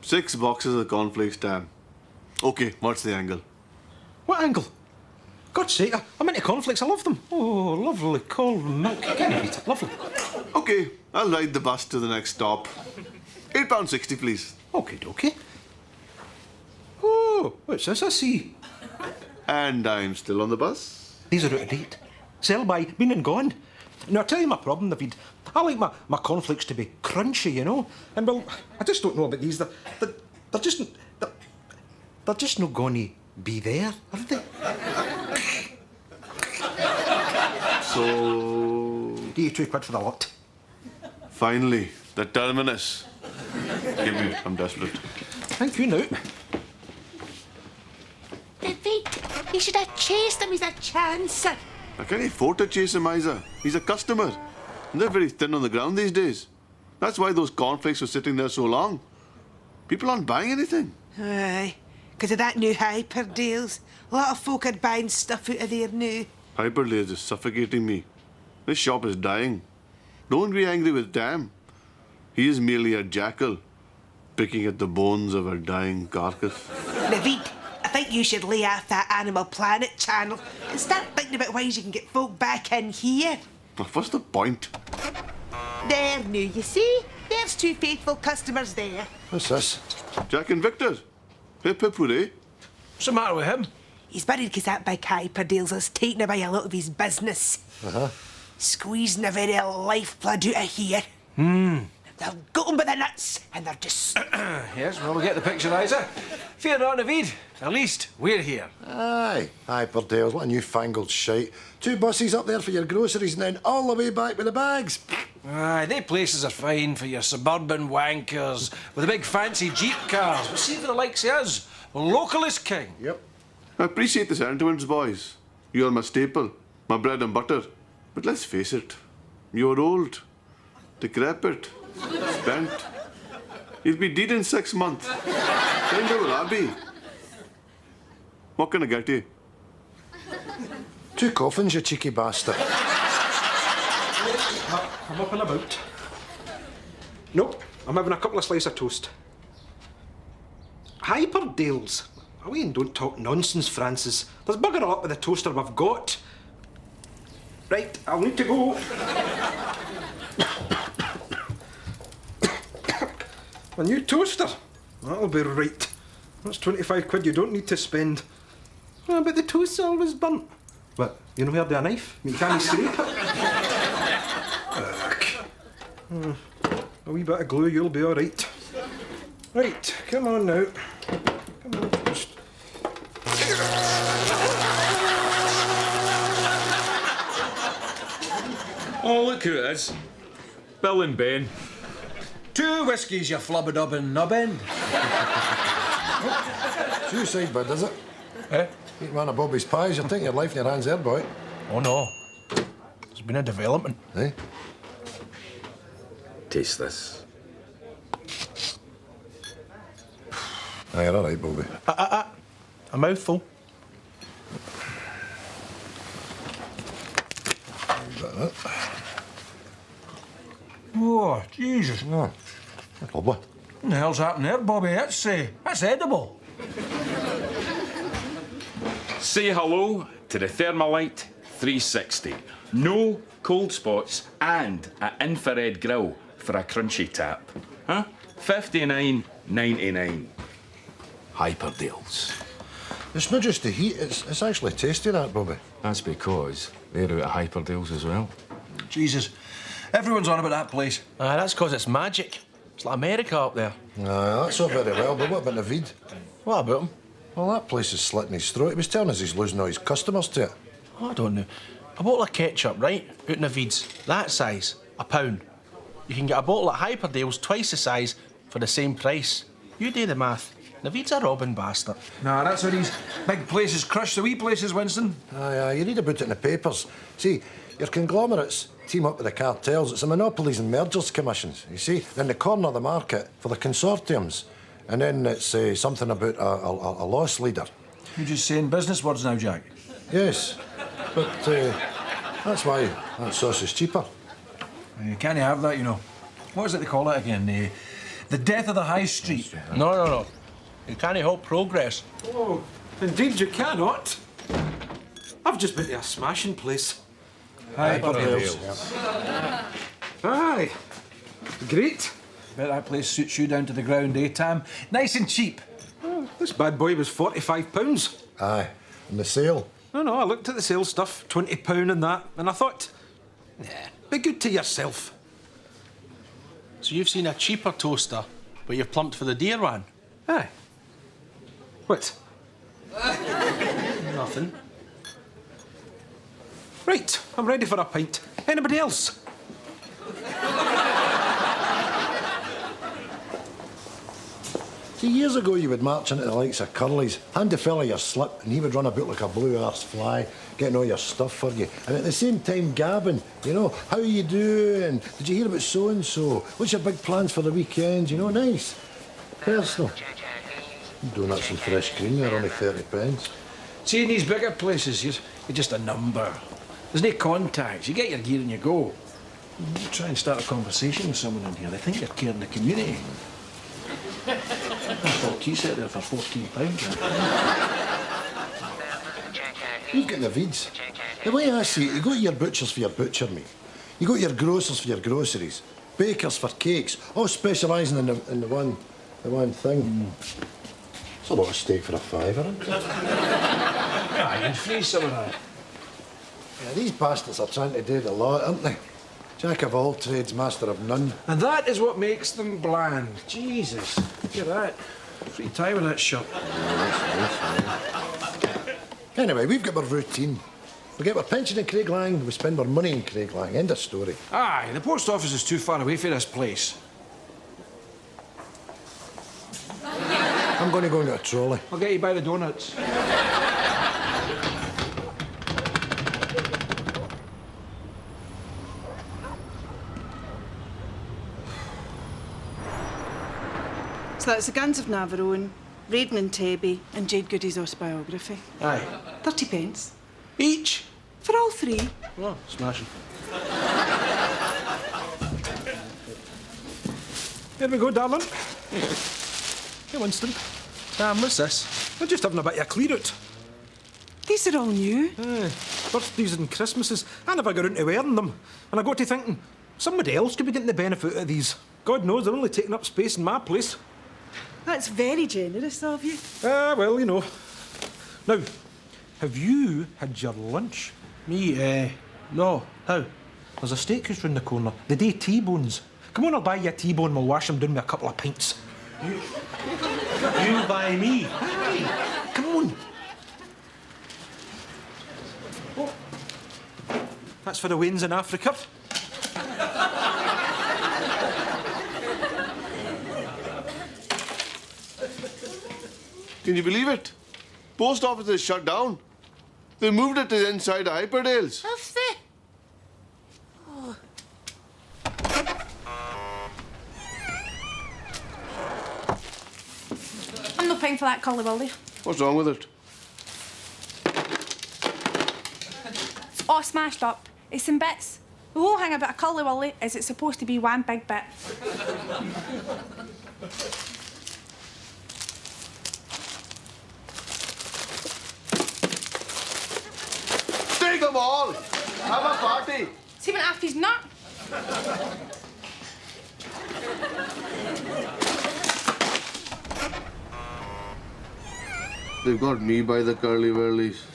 6 boxes of cornflakes, Tam. Okay, what's the angle? What angle? God's sake, I'm into cornflakes. I love them. Oh, lovely cold milk. Get me, Peter. Lovely. Okay, I'll ride the bus to the next stop. £8.60, please. Okay, dokie. Oh, what's this I see? And I'm still on the bus. These are out of date. Sell by, been and gone. Now, I'll tell you my problem, David. I like my cornflakes to be crunchy, you know? And, well, I just don't know about these. They're just not going to be there, are they? So... Do you £2 for the lot? Finally, the terminus. Give me, I'm desperate. Thank you, now. David, you should have chased him. He's a chancer. I can't afford to chase him, Isa. He's a customer. And they're very thin on the ground these days. That's why those cornflakes were sitting there so long. People aren't buying anything. Aye, because of that new hyper deals. A lot of folk are buying stuff out of there now. Hyperlays is suffocating me. This shop is dying. Don't be angry with Tam. He is merely a jackal, picking at the bones of a dying carcass. David, I think you should lay off that Animal Planet channel and start thinking about ways you can get folk back in here. What's the point? There now, you see? There's 2 faithful customers there. What's this? Jack and Victor. Hip hip hooray. What's the matter with him? He's worried because that big hyper deals has taken away a lot of his business. Squeezing the very lifeblood out of here. They've got him by the nuts and they're just... Yes, well, we get the picture, Isa. Fear not, Naveed. At least we're here. Aye, Hyperdales, what a newfangled shite. 2 buses up there for your groceries and then all the way back with the bags. Aye, they places are fine for your suburban wankers with the big fancy Jeep cars. But see for the likes of us, local is king. Yep. I appreciate the sentiments, boys. You're my staple, my bread and butter. But let's face it, you're old, decrepit, spent. You'll be dead in 6 months. Then where will I be? What can I get you? 2 coffins, you cheeky bastard. I'm up and about. Nope, I'm having a couple of slices of toast. Hyperdales. Away and don't talk nonsense, Francis. There's bugger all up with the toaster we've got. Right, I'll need to go. A new toaster. That'll be right. That's 25 quid you don't need to spend. Oh, but the toast's always burnt. What, you know where the knife? You can't scrape it. A wee bit of glue, you'll be all right. Right, come on now. Come on, toast. Oh, look who it is. Bill and Ben. 2 whiskies, you flubber-dubbin nubbin. Suicide bid, is it? Eh? Eat one of Bobby's pies, you're taking your life in your hands there, boy. Oh, no. There's been a development. Eh? Taste this. Aye, you're all right, Bobby. A mouthful. Oh, Jesus. Oh, that's lovely. What the hell's happened there, Bobby? That's edible. Say hello to the Thermalite 360. No cold spots and an infrared grill for a crunchy tap. Huh? $59.99. Hyperdales. It's not just the heat, it's actually tasty, that, Bobby. That's because they're out of Hyperdales as well. Jesus. Everyone's on about that place. Aye, that's because it's magic. It's like America up there. Aye, that's all very well, but what about Naveed? What about him? Well, that place is slitting his throat. He was telling us he's losing all his customers to it. Oh, I don't know. A bottle of ketchup, right? Out in a Veeds. That size. £1. You can get a bottle at Hyperdales twice the size for the same price. You do the math. Naveed's a robbing bastard. Nah, that's how these big places crush the wee places, Winston. Aye, you read about it in the papers. See, your conglomerates team up with the cartels. It's the Monopolies and Mergers Commissions, you see. Then they corner the market for the consortiums. And then it's something about a loss leader. You're just saying business words now, Jack. Yes, but that's why that sauce is cheaper. You can't have that, you know. What is it they call it again? The death of the high street. No. You can't halt progress. Oh, indeed you cannot. I've just been to a smashing place. Hyperdales. Aye. Great. Bet that place suits you down to the ground, eh, Tam? Nice and cheap. Oh, this bad boy was £45. Aye. And the sale? No, I looked at the sales stuff, £20 and that, and I thought, nah, be good to yourself. So you've seen a cheaper toaster, but you've plumped for the dear one? Aye. What? Nothing. Right, I'm ready for a pint. Anybody else? See, years ago you would march into the likes of Curly's, hand the fella your slip, and he would run about like a blue-arse fly, getting all your stuff for you. And at the same time gabbing, you know, how you doing? Did you hear about so-and-so? What's your big plans for the weekend? You know, nice. Personal. Donuts and fresh cream, they're only 30 pence. See, in these bigger places, you're just a number. There's no contacts. You get your gear and you go. You try and start a conversation with someone in here. They think you're caring the community. I thought you sat there for £14. You've got the Veeds. The way I see it, you go to your butchers for your butcher meat. You go to your grocers for your groceries. Bakers for cakes, all specialising in the one thing. It's a lot of steak for a fiver, isn't it? Aye, and free some of that. Yeah, these bastards are trying to do the lot, aren't they? Jack of all trades, master of none. And that is what makes them bland. Jesus, look at that. Free tie with that shirt. Anyway, we've got our routine. We get our pension in Craiglang, we spend our money in Craiglang. End of story. Aye, the post office is too far away for this place. I'm going to go into a trolley. I'll get you by the donuts. So that's the Guns of Navarone, Raiden and Tebby, and Jade Goody's autobiography. Aye. 30 pence. Each? For all three. Oh, smashing. Here we go, darling. Hey, Winston. Sam, what's this? I'm just having a bit of a clear out. These are all new. Birthdays and Christmases. I never got into wearing them. And I got to thinking, somebody else could be getting the benefit of these. God knows, they're only taking up space in my place. That's very generous of you. Well, you know. Now, have you had your lunch? Me, no. How? There's a steakhouse round the corner. They do T-bones. Come on, I'll buy you a T-bone and we'll wash them down with a couple of pints. You by me? Aye. Come on. Oh. That's for the Waynes in Africa. Can you believe it? Post office is shut down. They moved it to inside Hyperdales. Have they? Oh. I'm not paying for that Collie Wildy. What's wrong with it? It's all smashed up. It's in bits. The whole thing about a Collie Wildy is it's supposed to be one big bit. Take them all! Have a party! See when Affy's not? They've got me by the curly whirlies.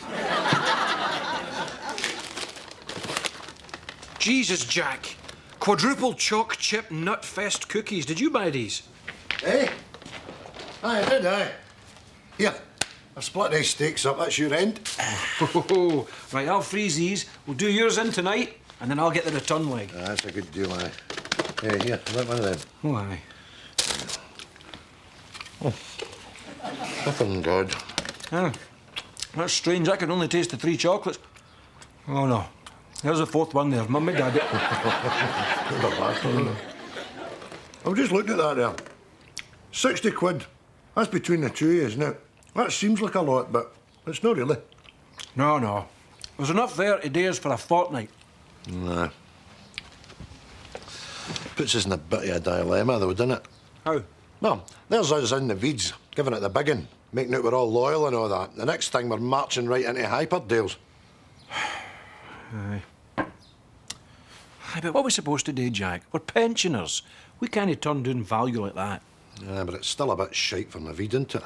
Jesus, Jack. Quadruple choc chip nut fest cookies. Did you buy these? Eh? Aye, I did, aye. Here, I've split these steaks up. That's your end. Oh, right, I'll freeze these. We'll do yours in tonight, and then I'll get the return leg. That's a good deal, aye. Yeah, here, have one of them. Oh, aye. Nothing good. Ah, that's strange. I can only taste the 3 chocolates. Oh, no. There's the 4th one there. Mummy, Daddy. I was just looking at that there. 60 quid. That's between the two of you, isn't it? That seems like a lot, but it's not really. No. There's enough there to do us for a fortnight. Nah. Puts us in a bit of a dilemma, though, doesn't it? How? Well, there's us in the Veeds, giving it the biggin, making it we're all loyal and all that. The next thing, we're marching right into Hyperdales. Aye. Aye, but what are we supposed to do, Jack? We're pensioners. We can't turn down value like that. Yeah, but it's still a bit shite for Naveed, isn't it?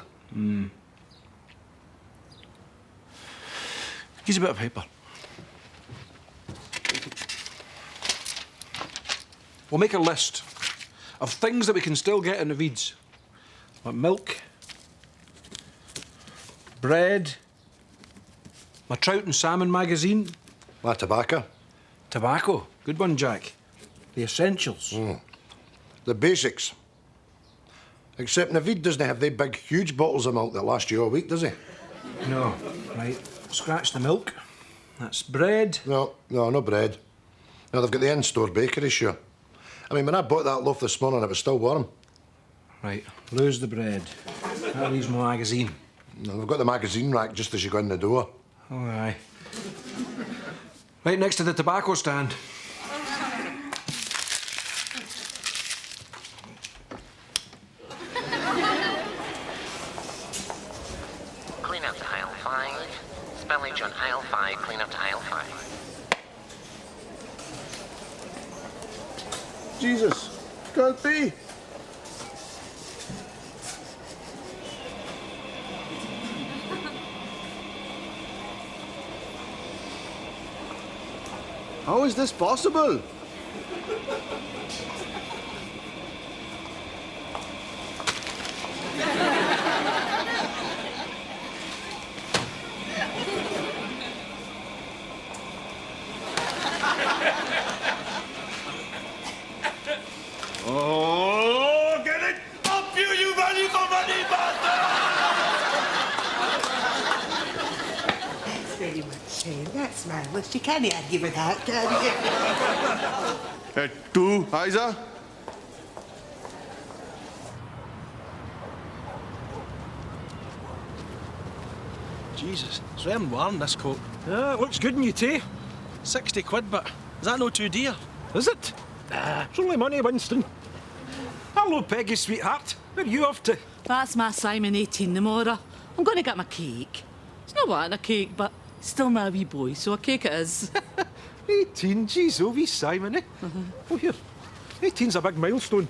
Here's a bit of paper. We'll make a list of things that we can still get in the Veeds. Like milk, bread, my trout and salmon magazine, My tobacco. tobacco. Good one, Jack. The essentials. The basics. Except Naveed doesn't have they big, huge bottles of milk that last you all week, does he? No, right. Scratch the milk. That's bread. No bread. No, they've got the in-store bakery, sure. I mean, when I bought that loaf this morning, it was still warm. Right, lose the bread. That leaves my magazine. No, they've got the magazine rack just as you go in the door. Oh, aye. Right next to the tobacco stand. Clean up to aisle 5. Spellage on aisle 5. Clean up to aisle 5. Jesus, can't be. How is this possible? Oh, get it up, you value for money It's very much shame. That's marvellous. You can't argue with that, can you? 2, Isa. Jesus, it's wearing warm, this coat. Ah, it looks good on you, too. 60 quid, but is that no too dear? Is it? It's only money, Winston. Hello, Peggy, sweetheart. Where are you off to? That's my Simon 18 tomorrow. I'm going to get my cake. It's not wanting a cake, but still my wee boy, so a cake it is. 18, geez, oh, wee Simon, eh? Oh, here. 18's a big milestone.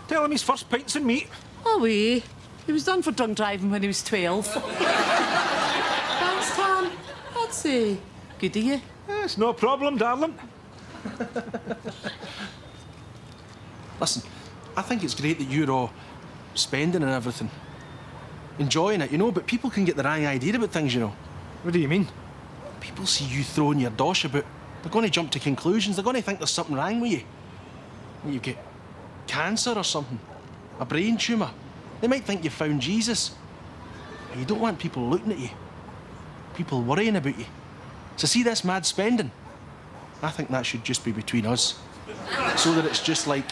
Tell him his first pints and meat. Oh, wee. He was done for drunk driving when he was 12. Thanks, Tom. That's good of you. It's no problem, darling. Listen, I think it's great that you're all spending and everything. Enjoying it, you know, but people can get the wrong idea about things, you know. What do you mean? People see you throwing your dosh about. They're going to jump to conclusions. They're going to think there's something wrong with you. You get cancer or something, a brain tumour. They might think you found Jesus. And you don't want people looking at you, people worrying about you. So see this mad spending? I think that should just be between us. So that it's just like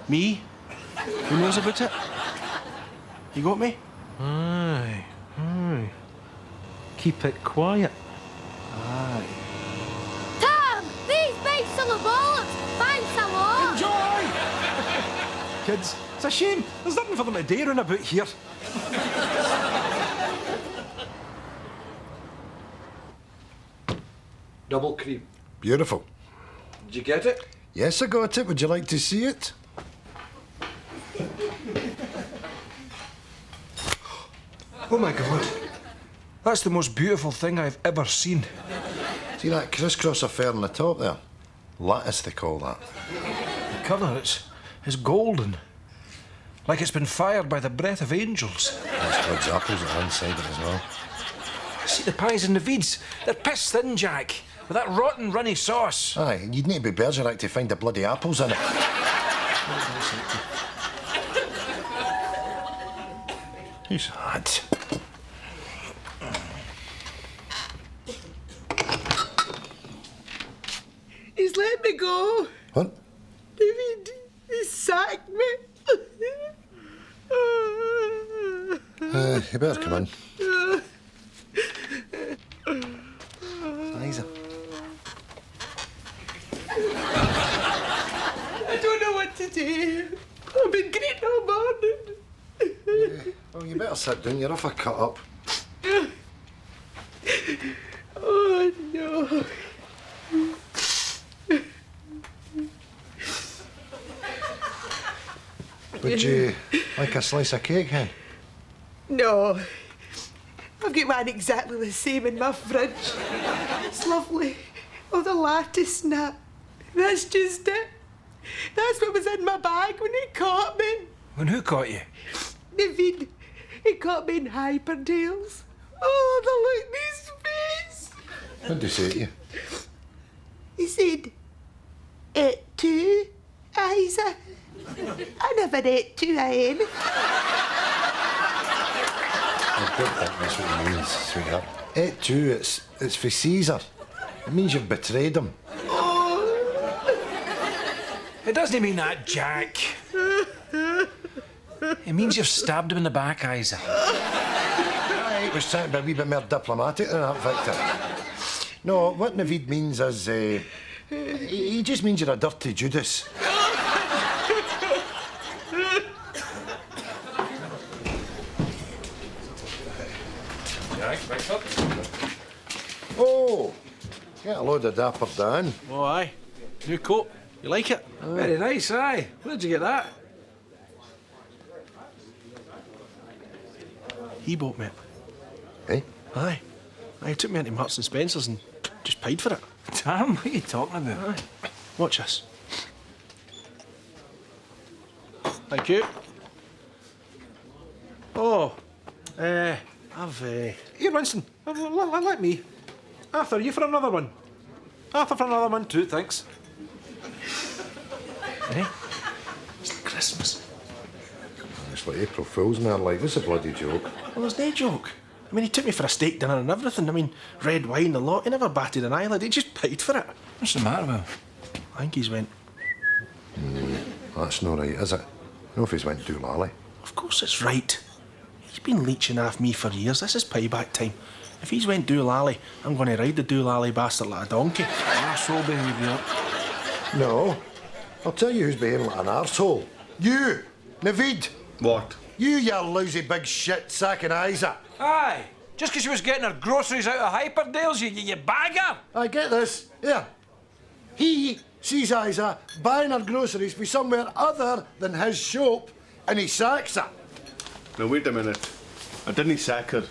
me, who knows about it? You got me? Aye, aye. Keep it quiet. Aye. Tom, these bikes are the bollocks. Thanks a lot. Enjoy! Kids, it's a shame. There's nothing for them to do round about here. Double cream. Beautiful. Did you get it? Yes, I got it. Would you like to see it? Oh, my God. That's the most beautiful thing I've ever seen. See that crisscross affair on the top there? Lattice, they call that. The colour, it's golden. Like it's been fired by the breath of angels. There's God's apples at one side of it as well. See the pies and the Veeds? They're piss thin, Jack. With that rotten runny sauce. Aye, you'd need to be Bergerac to find the bloody apples in it. Who's that? He's let me go. What? David, he sacked me. You better come in. Isa. I don't know what to do. I've been greeting all Oh, you better sit down. You're off a cut up. Oh, no. Would you like a slice of cake, hen? No. I've got one exactly the same in my fridge. It's lovely. Oh, the lattice nut. That's just it. That's what was in my bag when he caught me. When who caught you? David, he caught me in Hyperdales. Oh, the look in his face. What'd he say to you? He said, "Ate two, Isa." I never ate two, hen. I don't think that's what he means, sweetheart. Et tu, it's for Caesar. It means you've betrayed him. It doesn't mean that, Jack. It means you've stabbed him in the back, Isa. I was trying to be a wee bit more diplomatic than that, Victor. No, what Naveed means is, he just means you're a dirty Judas. Jack, Victor. Oh, get a load of Dapper Dan. Oh, aye. New coat. You like it? Very nice, aye. Where'd you get that? He bought me it. Eh? Aye. He took me into Marks and Spencer's and just paid for it. Damn, what are you talking about? Aye. Watch this. Thank you. Oh, I've, Here, Winston. Let me. Arthur, you for another one? Arthur for another one too, thanks. Eh? It's Christmas. It's like April Fool's, man. Like, this is a bloody joke. Well, there's no joke. I mean, he took me for a steak dinner and everything. I mean, red wine, the lot. He never batted an eyelid. He just paid for it. What's the matter with him? I think he's went, That's not right, is it? No, if he's went Doolally. of course it's right. He's been leeching off me for years. This is payback time. If he's went doolally, I'm going to ride the doolally bastard like a donkey. Arsehole behaviour. No. I'll tell you who's behaving like an arsehole. You, Naveed. What? You lousy big shit sacking Isa. Aye. Just 'cause she was getting her groceries out of Hyperdales, you bagger! I get this. Here. He sees Isa buying her groceries for somewhere other than his shop, and he sacks her. Now, wait a minute. I didn't sack her.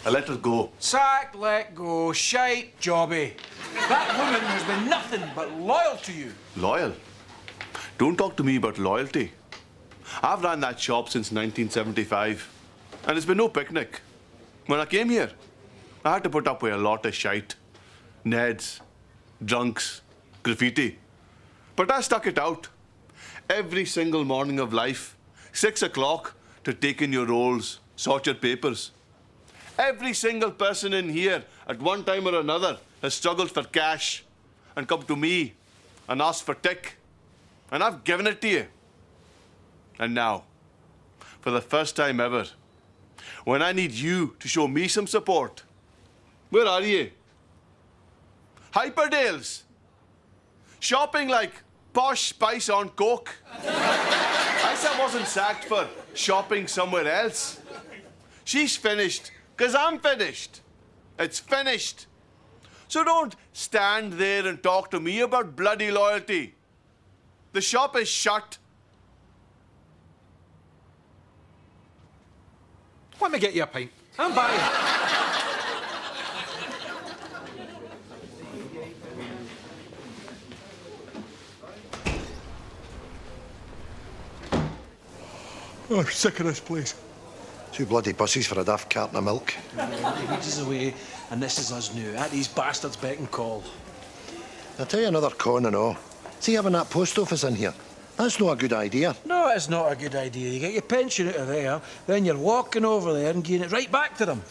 I let her go. Sack, let go, shite, jobby. That woman has been nothing but loyal to you. Loyal? Don't talk to me about loyalty. I've ran that shop since 1975, and it's been no picnic. When I came here, I had to put up with a lot of shite. Neds, drunks, graffiti. But I stuck it out. Every single morning of life, 6 o'clock, to take in your rolls, sort your papers. Every single person in here, at one time or another, has struggled for cash and come to me and asked for tick. And I've given it to you. And now, for the first time ever, when I need you to show me some support, where are you? Hyperdales. Shopping like posh spice on coke. Isa wasn't sacked for shopping somewhere else. She's finished, 'cause I'm finished. It's finished. So don't stand there and talk to me about bloody loyalty. The shop is shut. Let me get you a pint. I'm buying. Oh, I'm sick of this place. 2 bloody buses for a daft carton of milk. Weeds is away, and this is us new. At these bastards beck and call. I'll tell you another con and all. See having that post office in here? That's not a good idea. No, it's not a good idea. You get your pension out of there, then you're walking over there and giving it right back to them.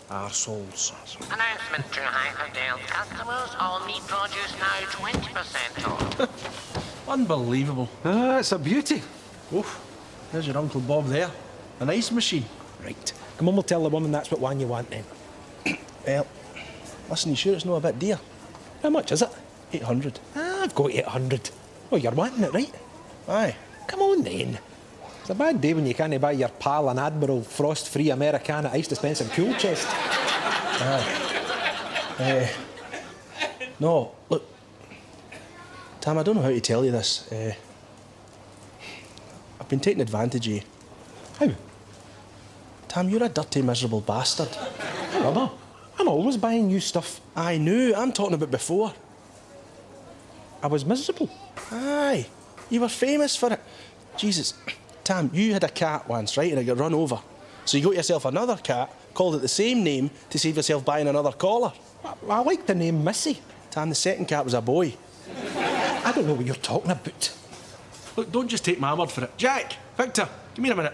Arseholes. Announcement to Hyperdale customers. All meat produce now 20% off. Unbelievable. Ah, it's a beauty. Oof. There's your Uncle Bob there. An ice machine. Right. Come on, we'll tell the woman that's what one you want then. Well, listen, you sure it's not a bit dear? How much is it? 800. Ah, I've got 800. Oh, you're wanting it, right? Aye. Come on then. a bad day when you can't buy your pal an Admiral frost-free Americana ice dispensing cool chest. No, look. Tam, I don't know how to tell you this. I've been taking advantage of you. How? Tam, you're a dirty, miserable bastard. Brother, I'm always buying you stuff. I knew. I'm talking about before. I was miserable. Aye. You were famous for it. Jesus. Tam, you had a cat once, right? And it got run over. So you got yourself another cat, called it the same name to save yourself buying another collar. I like the name Missy. Tam, the second cat was a boy. I don't know what you're talking about. Look, don't just take my word for it. Jack, Victor, give me a minute.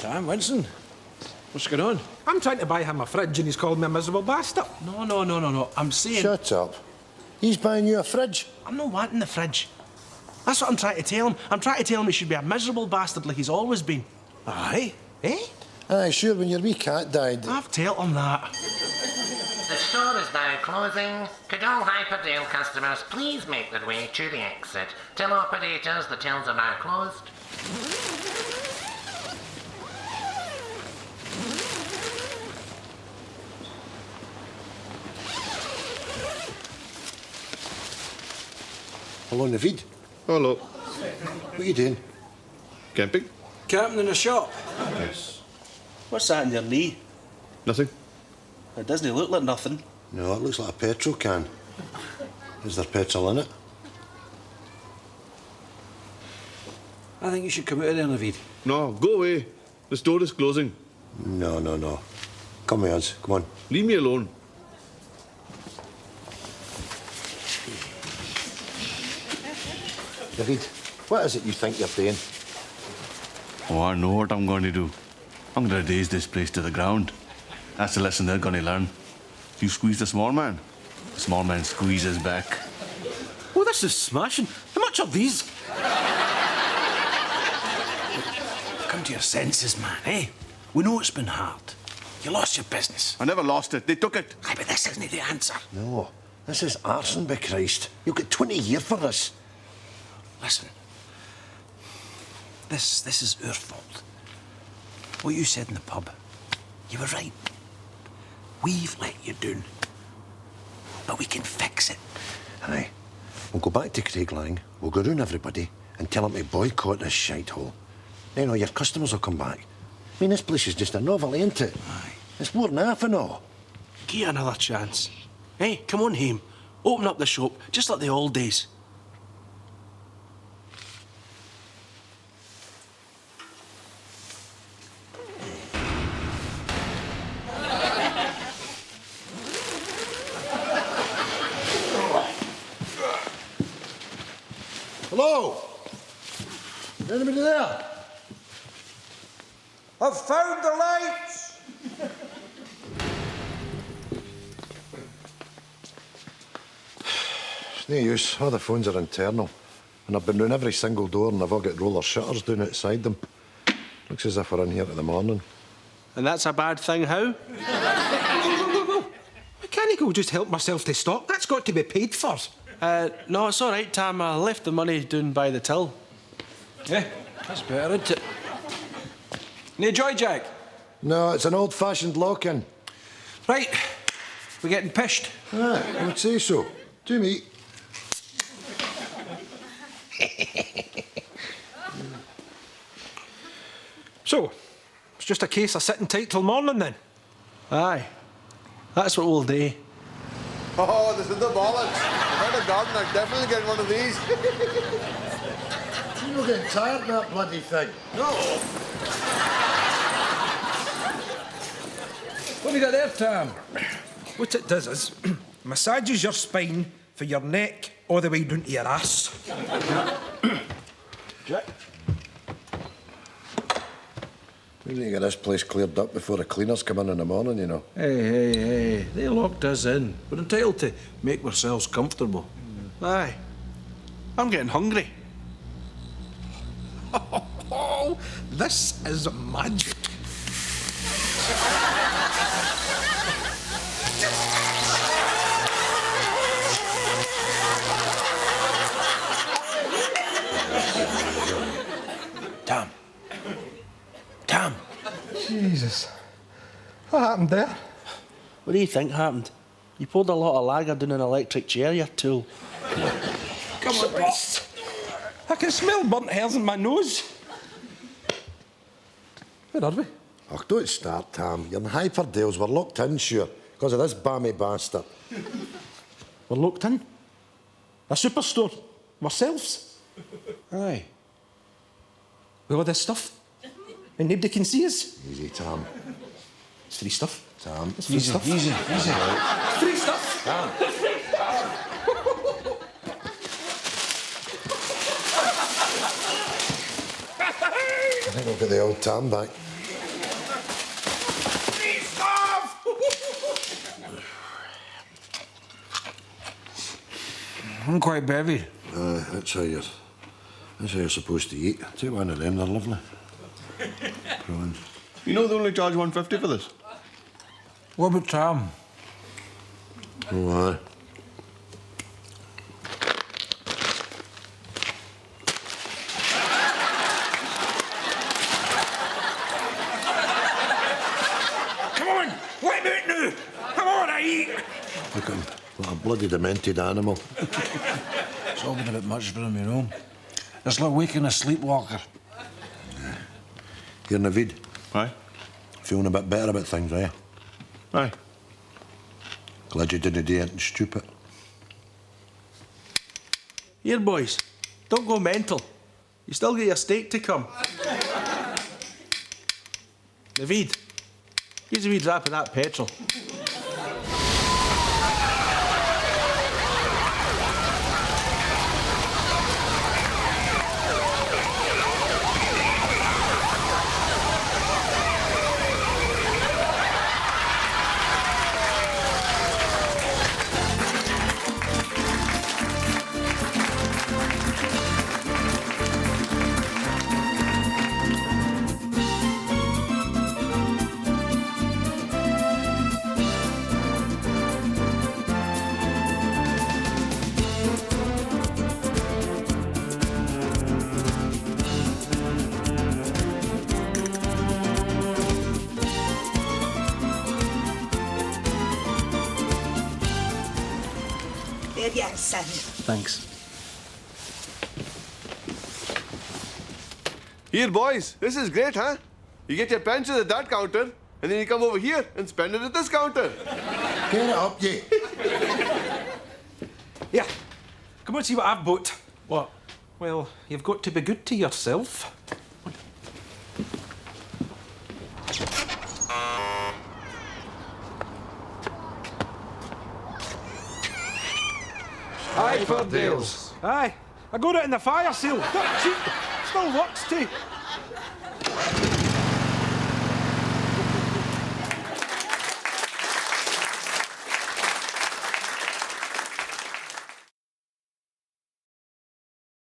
Damn, Winston. What's going on? I'm trying to buy him a fridge and he's called me a miserable bastard. No. I'm saying... Shut up. He's buying you a fridge. I'm not wanting the fridge. That's what I'm trying to tell him. I'm trying to tell him he should be a miserable bastard like he's always been. Aye? Eh? Aye, sure, when your wee cat died. I've told him that. The store is now closing. Could all Hyperdale customers please make their way to the exit? Till operators, the tills are now closed. Hello, Naveed. Hello. What are you doing? Camping? Camping in a shop. Yes. What's that in your knee? Nothing. It doesn't look like nothing. No, it looks like a petrol can. Is there petrol in it? I think you should come out of there, Naveed. No, go away. The store is closing. No. Come with us. Come on. Leave me alone. Naveed, what is it you think you're doing? Oh, I know what I'm going to do. I'm going to raze this place to the ground. That's the lesson they're going to learn. You squeeze the small man, the small man squeezes back. Oh, this is smashing. How much are these? Come to your senses, man, eh? We know it's been hard. You lost your business. I never lost it. They took it. Aye, but this isn't the answer. No, this is arson, by Christ. You'll get 20 years for this. Listen. This is our fault. What you said in the pub, you were right. We've let you down. But we can fix it. Aye. We'll go back to Craig Lang, we'll go round everybody and tell them to boycott this shithole. Then all your customers will come back. I mean, this place is just a novel, ain't it? Aye. It's more than half an hour. Give it another chance. Hey, come on, Haim. Open up the shop, just like the old days. Hello? Is anybody there? I've found the lights! It's no use. All the phones are internal. And I've been round every single door and I've all got roller shutters down outside them. Looks as if we're in here in the morning. And that's a bad thing, how? I can't go just help myself to stock. That's got to be paid for. No, it's all right, Tam. I left the money down by the till. Yeah, that's better, isn't it? No joy, Jack? No, it's an old-fashioned lock-in. Right, we're getting pished. Ah, I would say so. To me. So, it's just a case of sitting tight till morning then? Aye. That's what we'll do. Oh, this is the bollocks. If I had a garden, I'd definitely get one of these. You're getting tired of that bloody thing. No. What have you got there, Tam? What it does is, massages your spine for your neck all the way down to your ass. Jack? We need to get this place cleared up before the cleaners come in the morning, you know. Hey. They locked us in. We're entitled to make ourselves comfortable. Aye. I'm getting hungry. Oh, this is magic. Tam, happened there? What do you think happened? You poured a lot of lager down an electric chair, you tool. Come on, boss. I can smell burnt hairs in my nose. Where are we? Oh, don't start, Tam. You're in Hyperdales. We're locked in, sure, because of this balmy bastard. We're locked in. A superstore. Ourselves. Aye. With all this stuff. And nobody can see us. Easy, Tam. It's free stuff. Tam. It's free stuff. Easy. It's free stuff. Tam. I think we'll get the old Tam back. Free stuff! I'm quite bevy. That's how you're supposed to eat. Take one of them, they're lovely. Prawns. You know they only charge $150 for this. What about Tam? Oh, aye. Come on! Let me out now! Come on, I eat! Look at him. What a bloody demented animal. It's all been a bit much for him, you know. It's like waking a sleepwalker. Here, Naveed. Aye? Feeling a bit better about things, are you? Aye. Glad you didn't do anything stupid. Here, boys, don't go mental. You still get your steak to come. Naveed, here's a wee drop of that petrol. There you are, son. Thanks. Here, boys, this is great, huh? You get your pensions at that counter, and then you come over here and spend it at this counter. Get it up, ye. Yeah. Come on, see what I've bought. What? Well, you've got to be good to yourself. Hyperdales. Aye. I got it in the fire sale. Not cheap. Still works too.